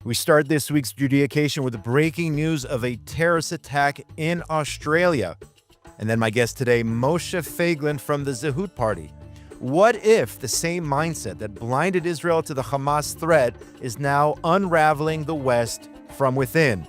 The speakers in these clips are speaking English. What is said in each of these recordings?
We start this week's Judaization with the breaking news of a terrorist attack in Australia. And then my guest today, Moshe Feiglin from the Zehut Party. What if the same mindset that blinded Israel to the Hamas threat is now unraveling the West from within?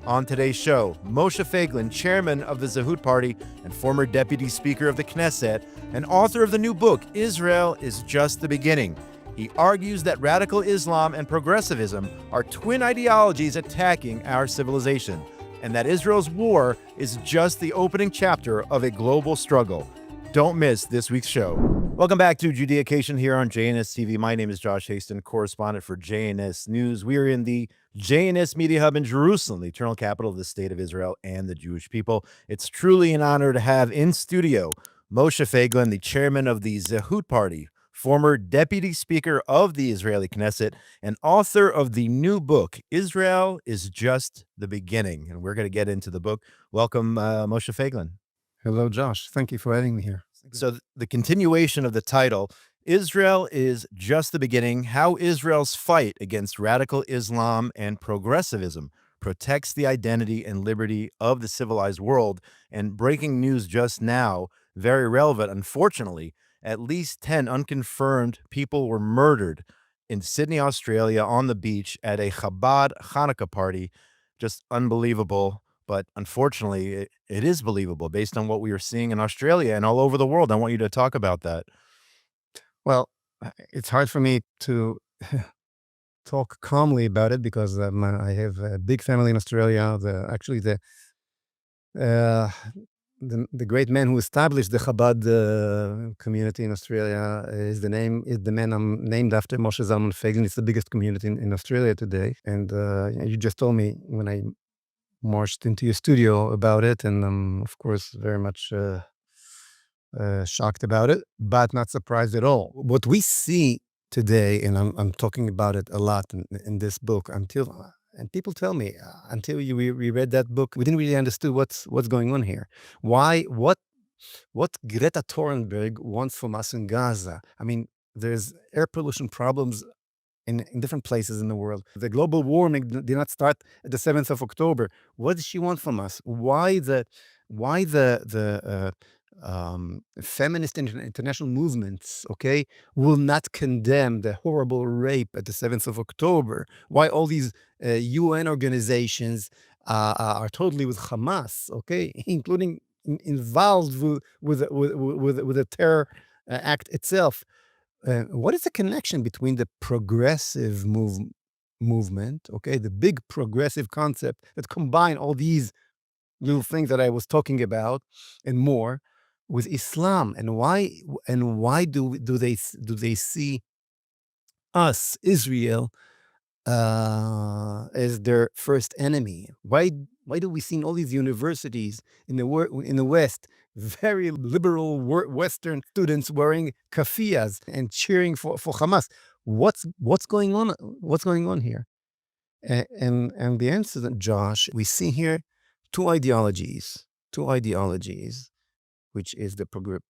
On today's show, Moshe Feiglin, chairman of the Zehut Party and former deputy speaker of the Knesset, and author of the new book, Israel is Just the Beginning. He argues that radical Islam and progressivism are twin ideologies attacking our civilization, and that Israel's war is just the opening chapter of a global struggle. Don't miss this week's show. Welcome back to Judaization here on JNS TV. My name is Josh Haston, correspondent for JNS News. We are in the JNS Media Hub in Jerusalem, the eternal capital of the state of Israel and the Jewish people. It's truly an honor to have in studio Moshe Feiglin, the chairman of the Zehut Party, former deputy speaker of the Israeli Knesset, and author of the new book, Israel is Just the Beginning. And we're going to get into the book. Welcome, Moshe Feiglin. Hello, Josh. Thank you for having me here. So the continuation of the title, Israel is Just the Beginning, How Israel's Fight Against Radical Islam and Progressivism Protects the Identity and Liberty of the Civilized World. And breaking news just now, very relevant, unfortunately, at least 10 unconfirmed people were murdered in Sydney, Australia, on the beach at a Chabad Hanukkah party. Just unbelievable. But unfortunately, it is believable based on what we are seeing in Australia and all over the world. I want you to talk about that. Well, it's hard for me to talk calmly about it because I have a big family in Australia. The great man who established the Chabad community in Australia is the man I'm named after, Moshe Zalman Feiglin. It's the biggest community in Australia today. And you just told me when I marched into your studio about it, and I'm, of course, very much shocked about it, but not surprised at all. What we see today, and I'm talking about it a lot in this book, and people tell me, until we read that book, we didn't really understand what's going on here. What Greta Thunberg wants from us in Gaza. I mean, there's air pollution problems in different places in the world. The global warming did not start at the 7th of October. What does she want from us? Why the feminist international movements, okay, will not condemn the horrible rape at the 7th of October? Why all these UN organizations are totally with Hamas, okay, including involved with the terror act itself? What is the connection between the progressive movement, okay, the big progressive concept that combine all these little things that I was talking about and more, with Islam, and why do they see us, Israel, as their first enemy? Why do we see all these universities in the West, very liberal Western students wearing kafiyas and cheering for Hamas? What's going on? What's going on here? And the answer, Josh, we see here two ideologies, which is the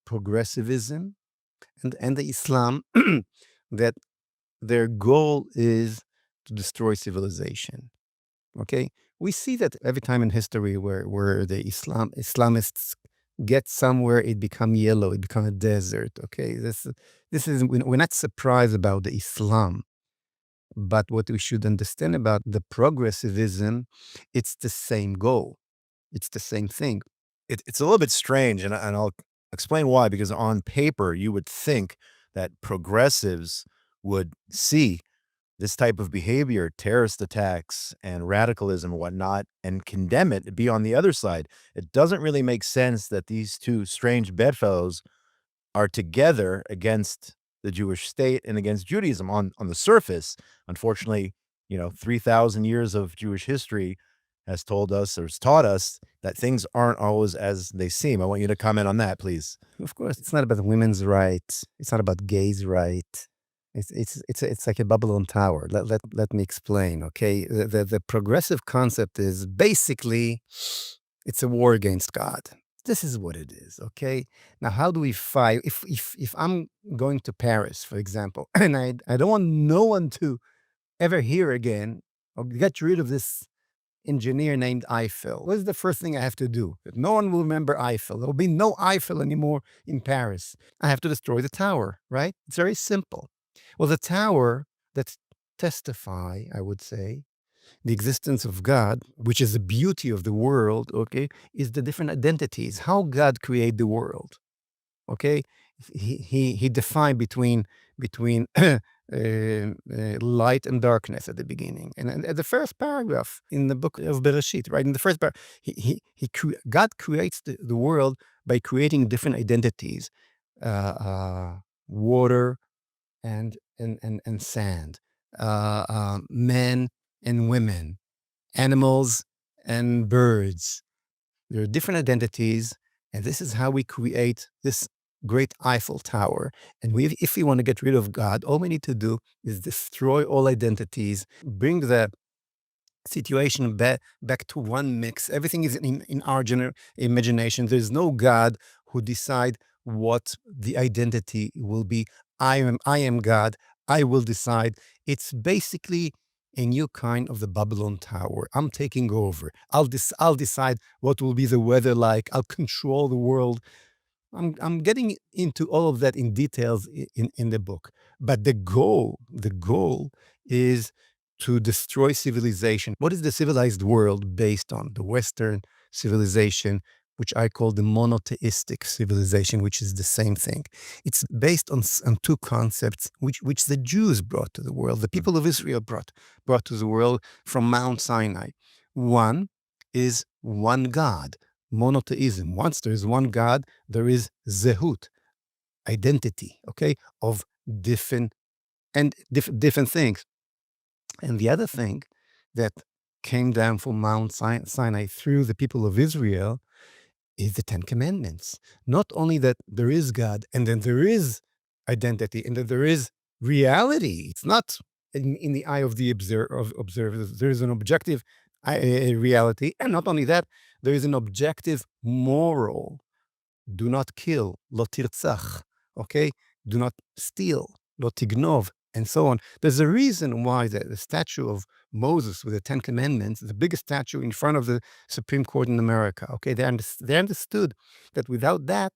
progressivism and the Islam, that their goal is to destroy civilization. Okay, we see that every time in history where the Islamists get somewhere, it become yellow, it become a desert. Okay, this is, we're not surprised about the Islam, but what we should understand about the progressivism, it's the same goal, it's the same thing. It's a little bit strange, and I'll explain why, because on paper, you would think that progressives would see this type of behavior, terrorist attacks and radicalism and whatnot, and condemn it, be on the other side. It doesn't really make sense that these two strange bedfellows are together against the Jewish state and against Judaism on the surface. Unfortunately, 3,000 years of Jewish history has told us, or has taught us, that things aren't always as they seem. I want you to comment on that, please. Of course, it's not about women's rights. It's not about gays' rights. It's like a Babylon Tower. Let me explain. Okay, the progressive concept is basically it's a war against God. This is what it is. Okay. Now, how do we fight? If I'm going to Paris, for example, and I don't want no one to ever hear again or get rid of this engineer named Eiffel. What is the first thing I have to do? No one will remember Eiffel. There will be no Eiffel anymore in Paris. I have to destroy the tower, right? It's very simple. Well, the tower that testify, I would say, the existence of God, which is the beauty of the world, okay, is the different identities, how God created the world. Okay, he defined between light and darkness at the beginning, and at the first paragraph in the book of Bereshit, right in the first paragraph, God creates the world by creating different identities, water and sand, men and women, animals and birds. There are different identities, and this is how we create this great Eiffel Tower. And if we want to get rid of God, all we need to do is destroy all identities, bring the situation back to one mix. Everything is in our imagination. There's no God who decide what the identity will be. I am God. I will decide. It's basically a new kind of the Babylon Tower. I'm taking over. I'll decide what will be the weather like. I'll control the world. I'm getting into all of that in details in the book. But the goal is to destroy civilization. What is the civilized world based on? The Western civilization, which I call the monotheistic civilization, which is the same thing. It's based on two concepts which the Jews brought to the world, the people of Israel brought to the world from Mount Sinai. One is one God, monotheism. Once there is one God, there is zehut, identity, okay, of different things. And the other thing that came down from Mount Sinai through the people of Israel is the Ten Commandments. Not only that there is God, and then there is identity, and that there is reality. It's not in the eye of the observer. There is an objective reality, and not only that, there is an objective moral. Do not kill, lo tirtzach, okay? Do not steal, lo tignov, and so on. There's a reason why the statue of Moses with the Ten Commandments, the biggest statue in front of the Supreme Court in America, okay? They understood that without that,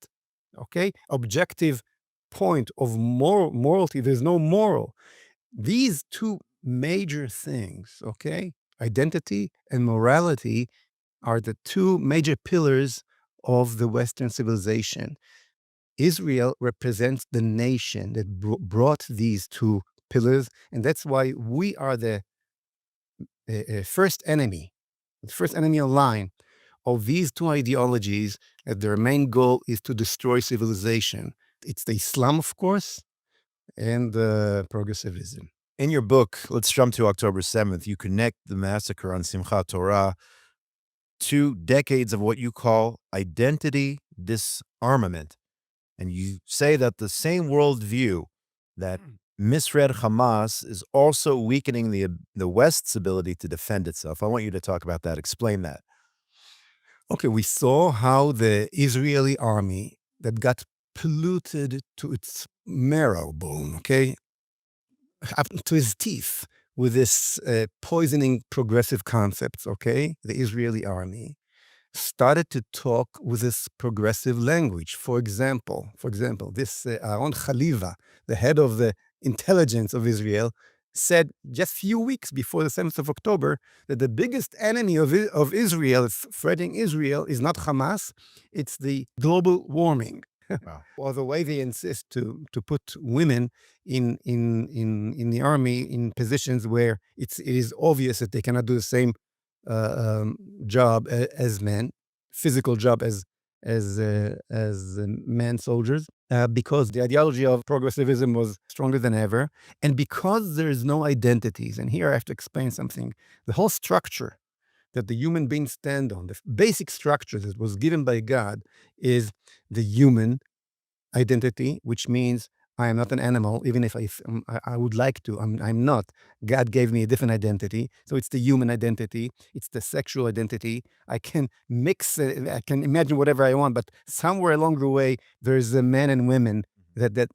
okay, objective point of morality, there's no moral. These two major things, okay, identity and morality, are the two major pillars of the Western civilization. Israel represents the nation that brought these two pillars, and that's why we are the first enemy line of these two ideologies, that their main goal is to destroy civilization. It's the Islam, of course, and progressivism. In your book, let's jump to October 7th. You connect the massacre on Simchat Torah to decades of what you call identity disarmament. And you say that the same worldview that misread Hamas is also weakening the West's ability to defend itself. I want you to talk about that. Explain that. Okay, we saw how the Israeli army that got polluted to its marrow bone, okay, up to his teeth with this poisoning progressive concepts, okay, the Israeli army started to talk with this progressive language. For example, this Aaron Khaliva, the head of the intelligence of Israel, said just few weeks before the 7th of October that the biggest enemy of Israel, threatening Israel, is not Hamas, it's the global warming. Wow. Or the way they insist to put women in the army in positions where it is obvious that they cannot do the same job as men, physical job as men soldiers, because the ideology of progressivism was stronger than ever, and because there is no identities. And here I have to explain something. The whole structure that the human beings stand on, the basic structure that was given by God, is the human identity, which means I am not an animal, even if I would like to. I'm not. God gave me a different identity. So it's the human identity. It's the sexual identity. I can mix it. I can imagine whatever I want, but somewhere along the way, there's the men and women that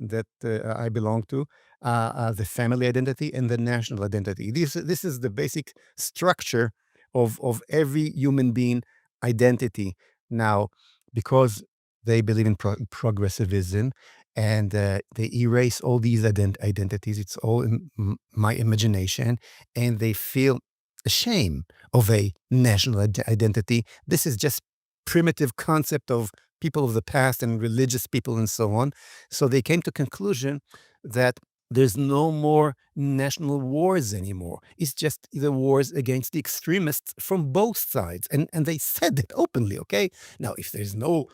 I belong to. the family identity and the national identity. This is the basic structure of every human being identity. Now, because they believe in progressivism and they erase all these identities, it's all in my imagination, and they feel ashamed of a national identity. This is just primitive concept of people of the past and religious people and so on. So they came to conclusion that there's no more national wars anymore. It's just the wars against the extremists from both sides. And they said it openly, okay? Now, if there's no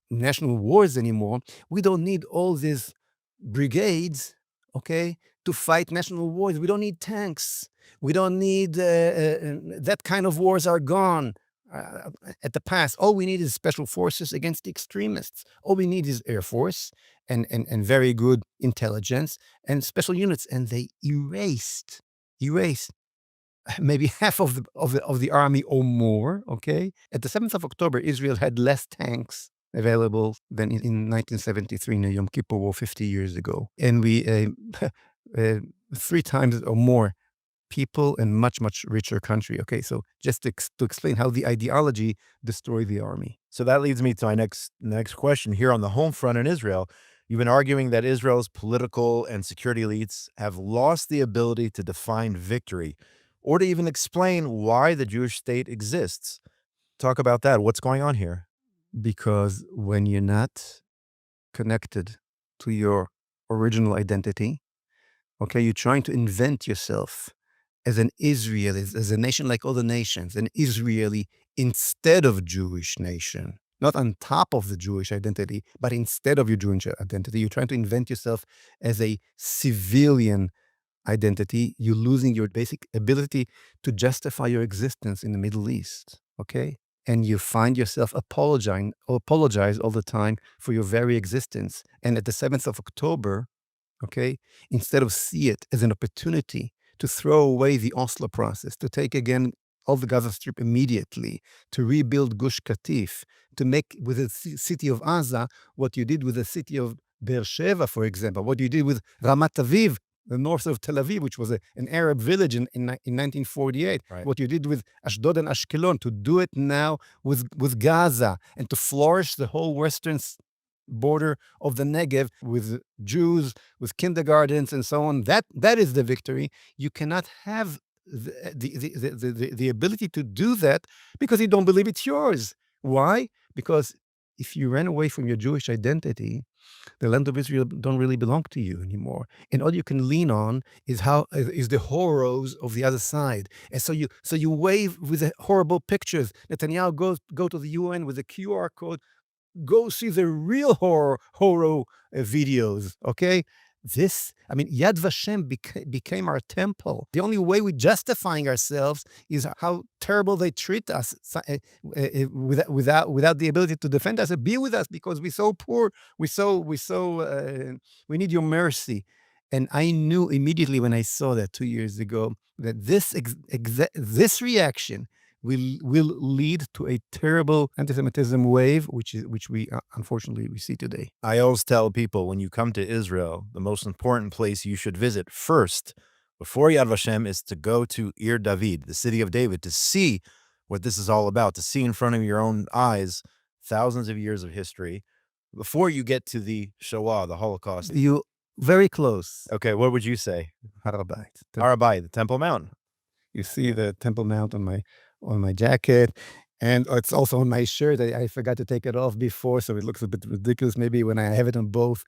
national wars anymore, we don't need all these brigades, okay, to fight national wars. We don't need tanks. We don't need that kind of wars are gone uh, at the past. All we need is special forces against the extremists. All we need is Air Force and very good intelligence and special units. And they erased maybe half of the army or more, okay? At the 7th of October, Israel had less tanks available than in 1973 in the Yom Kippur War 50 years ago. And we, uh, 3 times or more people and much, much richer country, okay? So just to explain how the ideology destroyed the army. So that leads me to my next question. Here on the home front in Israel, you've been arguing that Israel's political and security elites have lost the ability to define victory or to even explain why the Jewish state exists. Talk about that. What's going on here? Because when you're not connected to your original identity, okay, you're trying to invent yourself as an Israeli, as a nation like other nations, an Israeli instead of Jewish nation, not on top of the Jewish identity, but instead of your Jewish identity. You're trying to invent yourself as a civilian identity. You're losing your basic ability to justify your existence in the Middle East, okay? And you find yourself apologize all the time for your very existence. And at the 7th of October, okay, instead of see it as an opportunity to throw away the Oslo process, to take again all the Gaza Strip immediately, to rebuild Gush Katif, to make with the city of Gaza what you did with the city of Beersheba, for example, what you did with Ramat Aviv, the north of Tel Aviv, which was an Arab village in 1948, Right. what you did with Ashdod and Ashkelon, to do it now with Gaza and to flourish the whole western border of the Negev with Jews, with kindergartens and so on. That is the victory. You cannot have the ability to do that because you don't believe it's yours. Why? Because if you ran away from your Jewish identity, the land of Israel don't really belong to you anymore. And all you can lean on is the horrors of the other side. And so you wave with the horrible pictures. Netanyahu go to the UN with a QR code. Go see the real horror videos, okay? I mean, Yad Vashem became our temple. The only way we're justifying ourselves is how terrible they treat us without the ability to defend us and be with us because we're so poor. We need your mercy. And I knew immediately when I saw that 2 years ago that this reaction will lead to a terrible anti-Semitism wave, which we unfortunately we see today. I always tell people when you come to Israel, the most important place you should visit first, before Yad Vashem, is to go to Ir David, the city of David, to see what this is all about, to see in front of your own eyes thousands of years of history before you get to the Shoah, the Holocaust. You very close. Okay, what would you say? Har HaBayit. Har HaBayit, the Temple Mount. You see the Temple Mount on my jacket, and it's also on my shirt. I forgot to take it off before, so it looks a bit ridiculous maybe when I have it on both.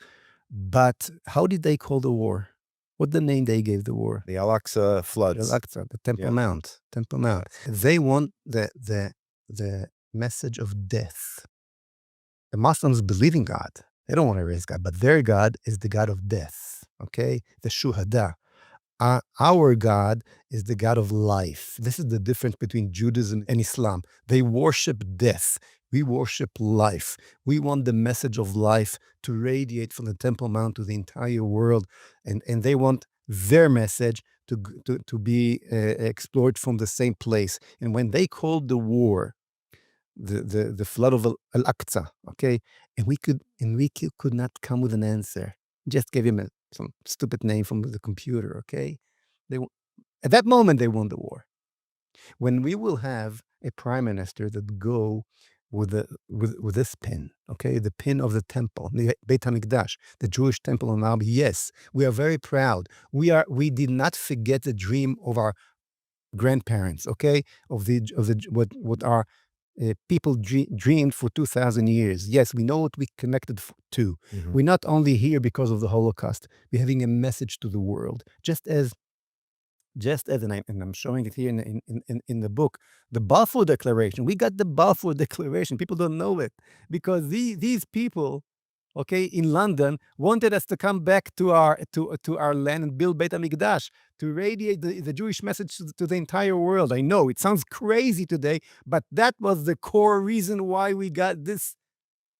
But how did they call the war? What the name they gave the war? The Al-Aqsa floods. Al-Aqsa, the Temple Yeah. Mount. Temple Mount. They want the message of death. The Muslims believe in God. They don't want to erase God, but their God is the God of death. Okay, the Shuhada. Our God is the God of life. This is the difference between Judaism and Islam. They worship death. We worship life. We want the message of life to radiate from the Temple Mount to the entire world. And they want their message to be explored from the same place. And when they called the war, the flood of Al-Aqsa, okay, and we could not come with an answer. Just gave him a some stupid name from the computer, okay? They w At that moment, they won the war. When we will have a prime minister that go with this pin, okay, the pin of the temple, the Beit Hamikdash, the Jewish temple on Arab, yes, we are very proud. We did not forget the dream of our grandparents, okay, of the what our people dreamed for 2,000 years. Yes, we know what we connected to. Mhm. We're not only here because of the Holocaust. We're having a message to the world, just as and I'm showing it here in the book, the Balfour Declaration. We got the Balfour Declaration. People don't know it because these people, okay, in London wanted us to come back to our land and build Beit Hamikdash to radiate the Jewish message to the entire world. I know it sounds crazy today, but that was the core reason why we got this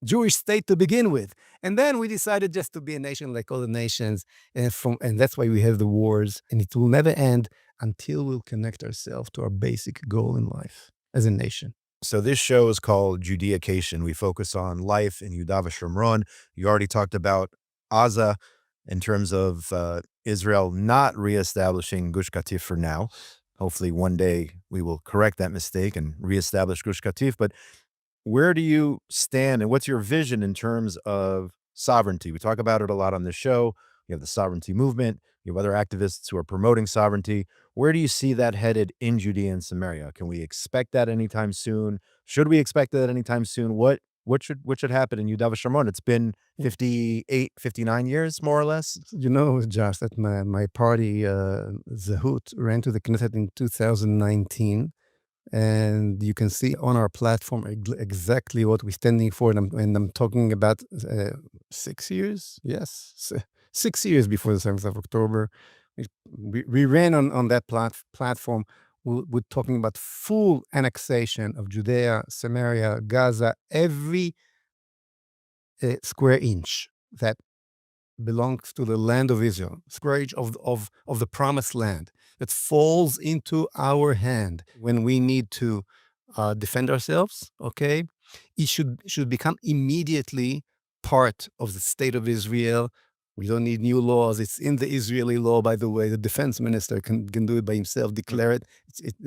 Jewish state to begin with. And then we decided just to be a nation like all the nations. And that's why we have the wars. And it will never end until we'll connect ourselves to our basic goal in life as a nation. So this show is called Judaication. We focus on life in Yudav Shomron. You already talked about Gaza in terms of Israel not reestablishing Gush Katif for now. Hopefully one day we will correct that mistake and reestablish Gush Katif. But where do you stand and what's your vision in terms of sovereignty? We talk about it a lot on this show. You have the sovereignty movement. You have other activists who are promoting sovereignty. Where do you see that headed in Judea and Samaria? Can we expect that anytime soon? Should we expect that anytime soon? What should happen in Yudav Shomron? It's been 58, 59 years, more or less. You know, Josh, that my party, Zehut, ran to the Knesset in 2019. And you can see on our platform exactly what we're standing for. And I'm talking about 6 years. Yes, 6 years before the 7th of October. We ran on that platform. We're talking about full annexation of Judea, Samaria, Gaza, every square inch that belongs to the land of Israel, square inch of the promised land that falls into our hand when we need to defend ourselves, okay? It should become immediately part of the state of Israel. We don't need new laws. It's in the Israeli law, by the way. The defense minister can do it by himself, declare it.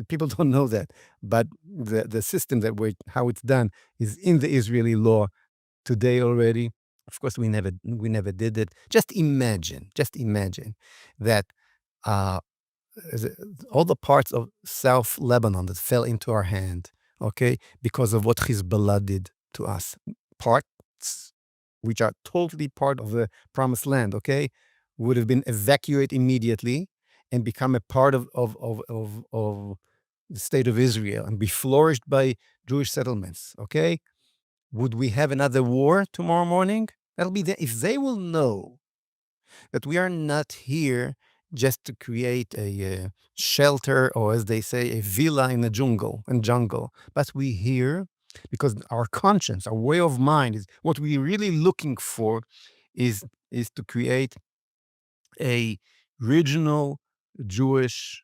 People don't know that. But the system how it's done is in the Israeli law today already. Of course, we never did it. Just imagine that uh, all the parts of South Lebanon that fell into our hand, okay, because of what Hezbollah did to us, parts which are totally part of the Promised Land, okay, would have been evacuated immediately and become a part of the state of Israel and be flourished by Jewish settlements, okay? Would we have another war tomorrow morning? That'll be if they will know that we are not here just to create a shelter or, as they say, a villa in the jungle, but we here because our conscience, our way of mind is what we're really looking for is to create a regional Jewish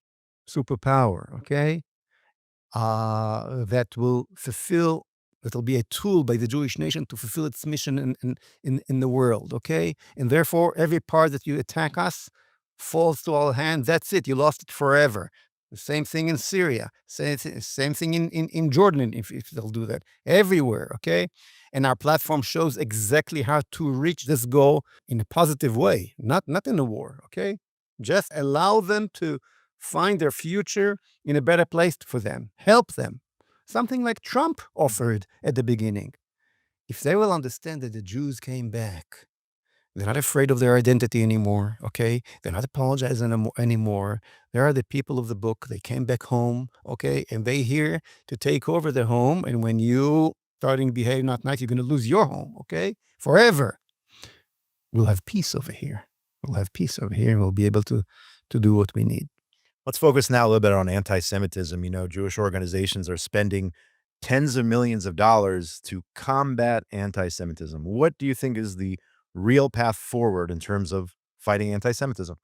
superpower, okay? That will fulfill, that will be a tool by the Jewish nation to fulfill its mission in the world, okay? And therefore, every part that you attack us falls to our hand. That's it. You lost it forever. The same thing in Syria. Same thing in Jordan, if they'll do that. Everywhere, okay? And our platform shows exactly how to reach this goal in a positive way, not in a war, okay? Just allow them to find their future in a better place for them. Help them. Something like Trump offered at the beginning. If they will understand that the Jews came back, they're not afraid of their identity anymore, okay? They're not apologizing anymore. They are the people of the book. They came back home, okay? And they here to take over the home. And when you starting to behave not nice, you're going to lose your home, okay? Forever. We'll have peace over here. We'll have peace over here and we'll be able to do what we need. Let's focus now a little bit on anti-Semitism. You know, Jewish organizations are spending tens of millions of dollars to combat anti-Semitism. What do you think is the real path forward in terms of fighting anti-Semitism?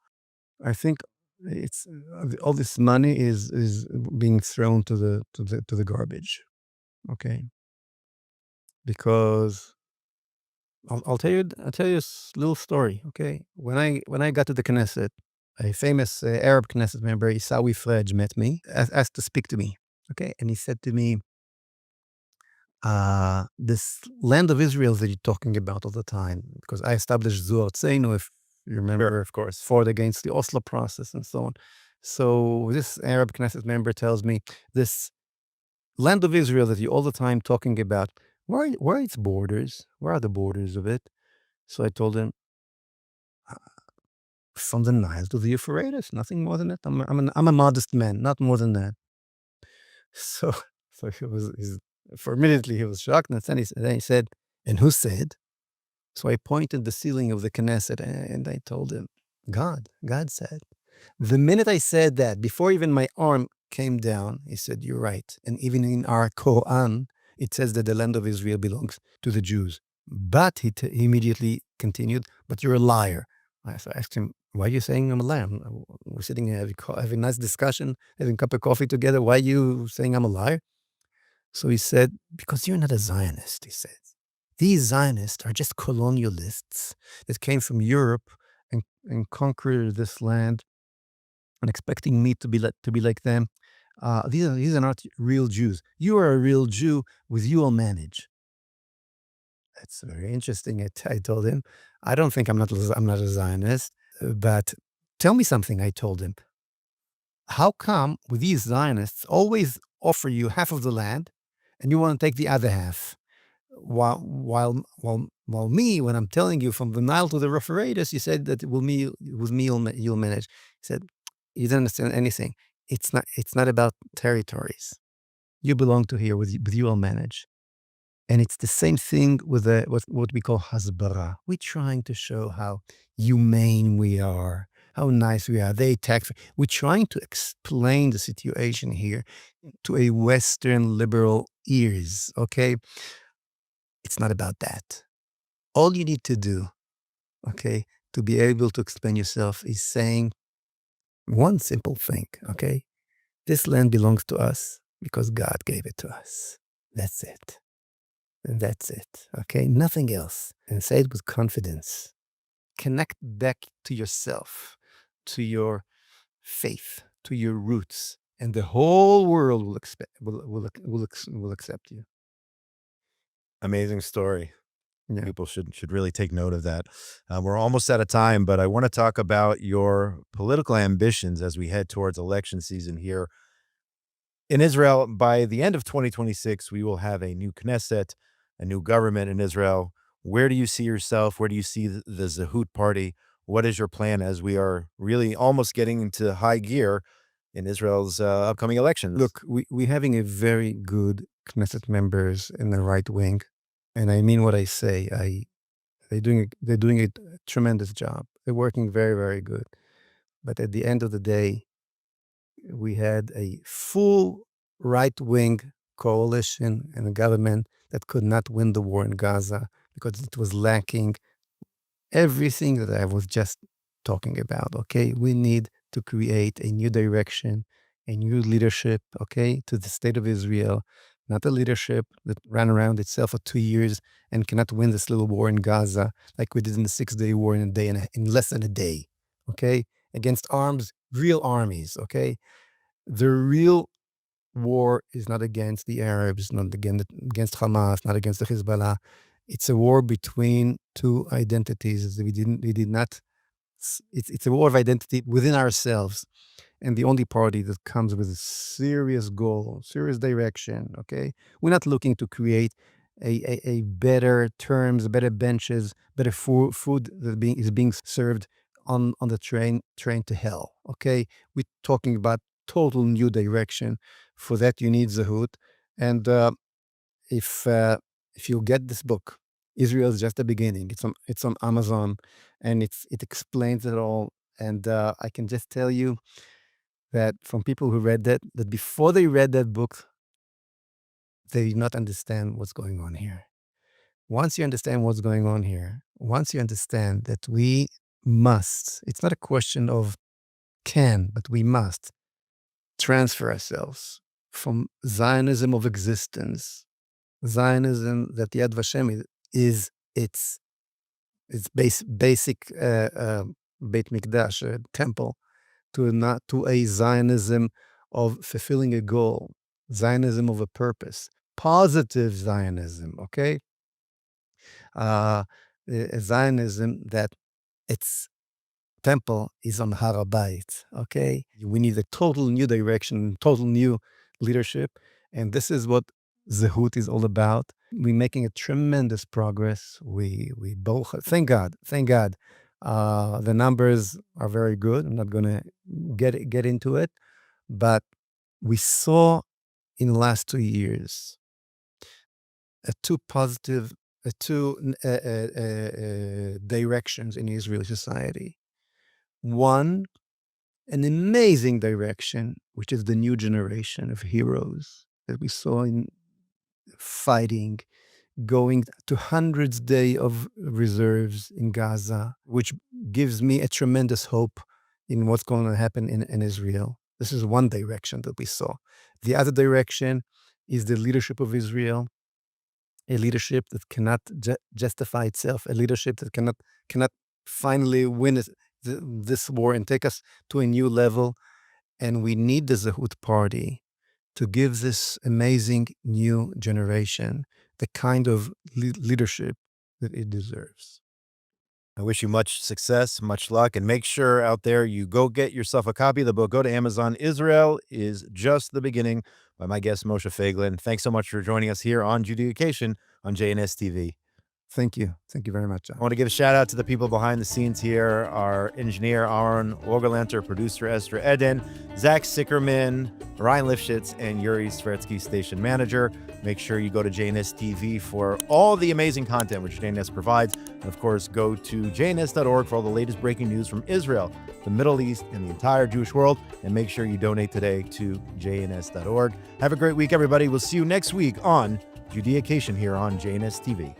I think it's all this money is being thrown to the garbage, okay? Because I'll tell you a little story, okay? When I got to the Knesset, a famous Arab Knesset member, Isawi Frej, met me, asked to speak to me, okay? And he said to me, this land of Israel that you're talking about all the time, because I established Zu Artzeinu, if you Sure, remember, of course. fought against the Oslo process and so on. So this Arab Knesset member tells me, this land of Israel that you're all the time talking about, where are its borders? Where are the borders of it? So I told him, from the Nile to the Euphrates, nothing more than that. I'm a modest man, not more than that. So, so for immediately he was shocked, and then he said, and who said? So I pointed the ceiling of the Knesset and I told him, God said. The minute I said that, before even my arm came down, he said, you're right. And even in our Quran, it says that the land of Israel belongs to the Jews. But he immediately continued, but you're a liar. So I asked him, why are you saying I'm a liar? We're sitting here having a nice discussion, having a cup of coffee together. Why are you saying I'm a liar? So he said, because you're not a Zionist, he said. These Zionists are just colonialists that came from Europe and conquered this land and expecting me to be like them. These are not real Jews. You are a real Jew. With you, I'll manage. That's very interesting. I told him, I don't think I'm not a Zionist, but tell me something. I told him, how come with these Zionists always offer you half of the land, and you want to take the other half? While me, when I'm telling you from the Nile to the Euphrates, you said that with me you'll manage. He said, you don't understand anything. It's not about territories. You belong to here. With you I'll manage. And it's the same thing with what we call hasbara. We're trying to show how humane we are, how nice we are. They tax. We're trying to explain the situation here to a Western liberal ears. Okay, it's not about that. All you need to do, okay, to be able to explain yourself is saying one simple thing, okay? This land belongs to us because God gave it to us. That's it. And that's it, okay? Nothing else. And say it with confidence. Connect back to yourself, to your faith, to your roots, and the whole world will accept you. Amazing story. Yeah. People should really take note of that. We're almost out of time, but I want to talk about your political ambitions as we head towards election season here in Israel. By the end of 2026, we will have a new Knesset, a new government in Israel. Where do you see yourself? Where do you see the Zehut Party? What is your plan as we are really almost getting into high gear in Israel's upcoming elections? Look, we're having a very good Knesset members in the right wing, and I mean what I say. They're doing a tremendous job. They're working very, very good. But at the end of the day, we had a full right wing coalition and a government that could not win the war in Gaza because it was lacking everything that I was just talking about. Okay, we need to create a new direction, a new leadership. Okay, to the state of Israel, not a leadership that ran around itself for 2 years and cannot win this little war in Gaza like we did in the 6 Day War in a day in less than a day. Okay, against real armies. Okay, the real war is not against the Arabs, not against Hamas, not against the Hezbollah. It's a war between two identities. We did not. It's a war of identity within ourselves, and the only party that comes with a serious goal, serious direction. Okay, we're not looking to create a better terms, better benches, better food that is being served on the train to hell. Okay, we're talking about total new direction. For that, you need Zehut, and if uh, if you get this book, Israel is just the beginning. It's on Amazon, and it explains it all. And I can just tell you that from people who read that before they read that book, they did not understand what's going on here. Once you understand what's going on here, once you understand that we must, it's not a question of can, but we must transfer ourselves from Zionism of existence, Zionism that Yad Vashem is its its basic Beit Mikdash, temple, to a Zionism of fulfilling a goal, Zionism of a purpose, positive Zionism, okay? A Zionism that its temple is on Har HaBayit, okay? We need a total new direction, total new leadership, and this is what Zehut is all about. We're making a tremendous progress. We both, thank God, thank God. The numbers are very good. I'm not going to get into it, but we saw in the last 2 years a two positive, two directions in Israeli society. One, an amazing direction, which is the new generation of heroes that we saw in fighting, going to hundreds day of reserves in Gaza, which gives me a tremendous hope in what's going to happen in Israel. This is one direction that we saw. The other direction is the leadership of Israel, a leadership that cannot justify itself, a leadership that cannot finally win this war and take us to a new level. And we need the Zehut Party to give this amazing new generation the kind of leadership that it deserves. I wish you much success, much luck, and make sure out there you go get yourself a copy of the book. Go to Amazon. Israel is Just the Beginning by my guest, Moshe Feiglin. Thanks so much for joining us here on Judaization on JNS TV. Thank you. Thank you very much, John. I want to give a shout out to the people behind the scenes here, our engineer, Aaron Orgelanter, producer, Esther Eden, Zach Sickerman, Ryan Lifshitz, and Yuri Sveretsky, station manager. Make sure you go to JNS TV for all the amazing content which JNS provides. And of course, go to jns.org for all the latest breaking news from Israel, the Middle East, and the entire Jewish world. And make sure you donate today to jns.org. Have a great week, everybody. We'll see you next week on Judaization here on JNS TV.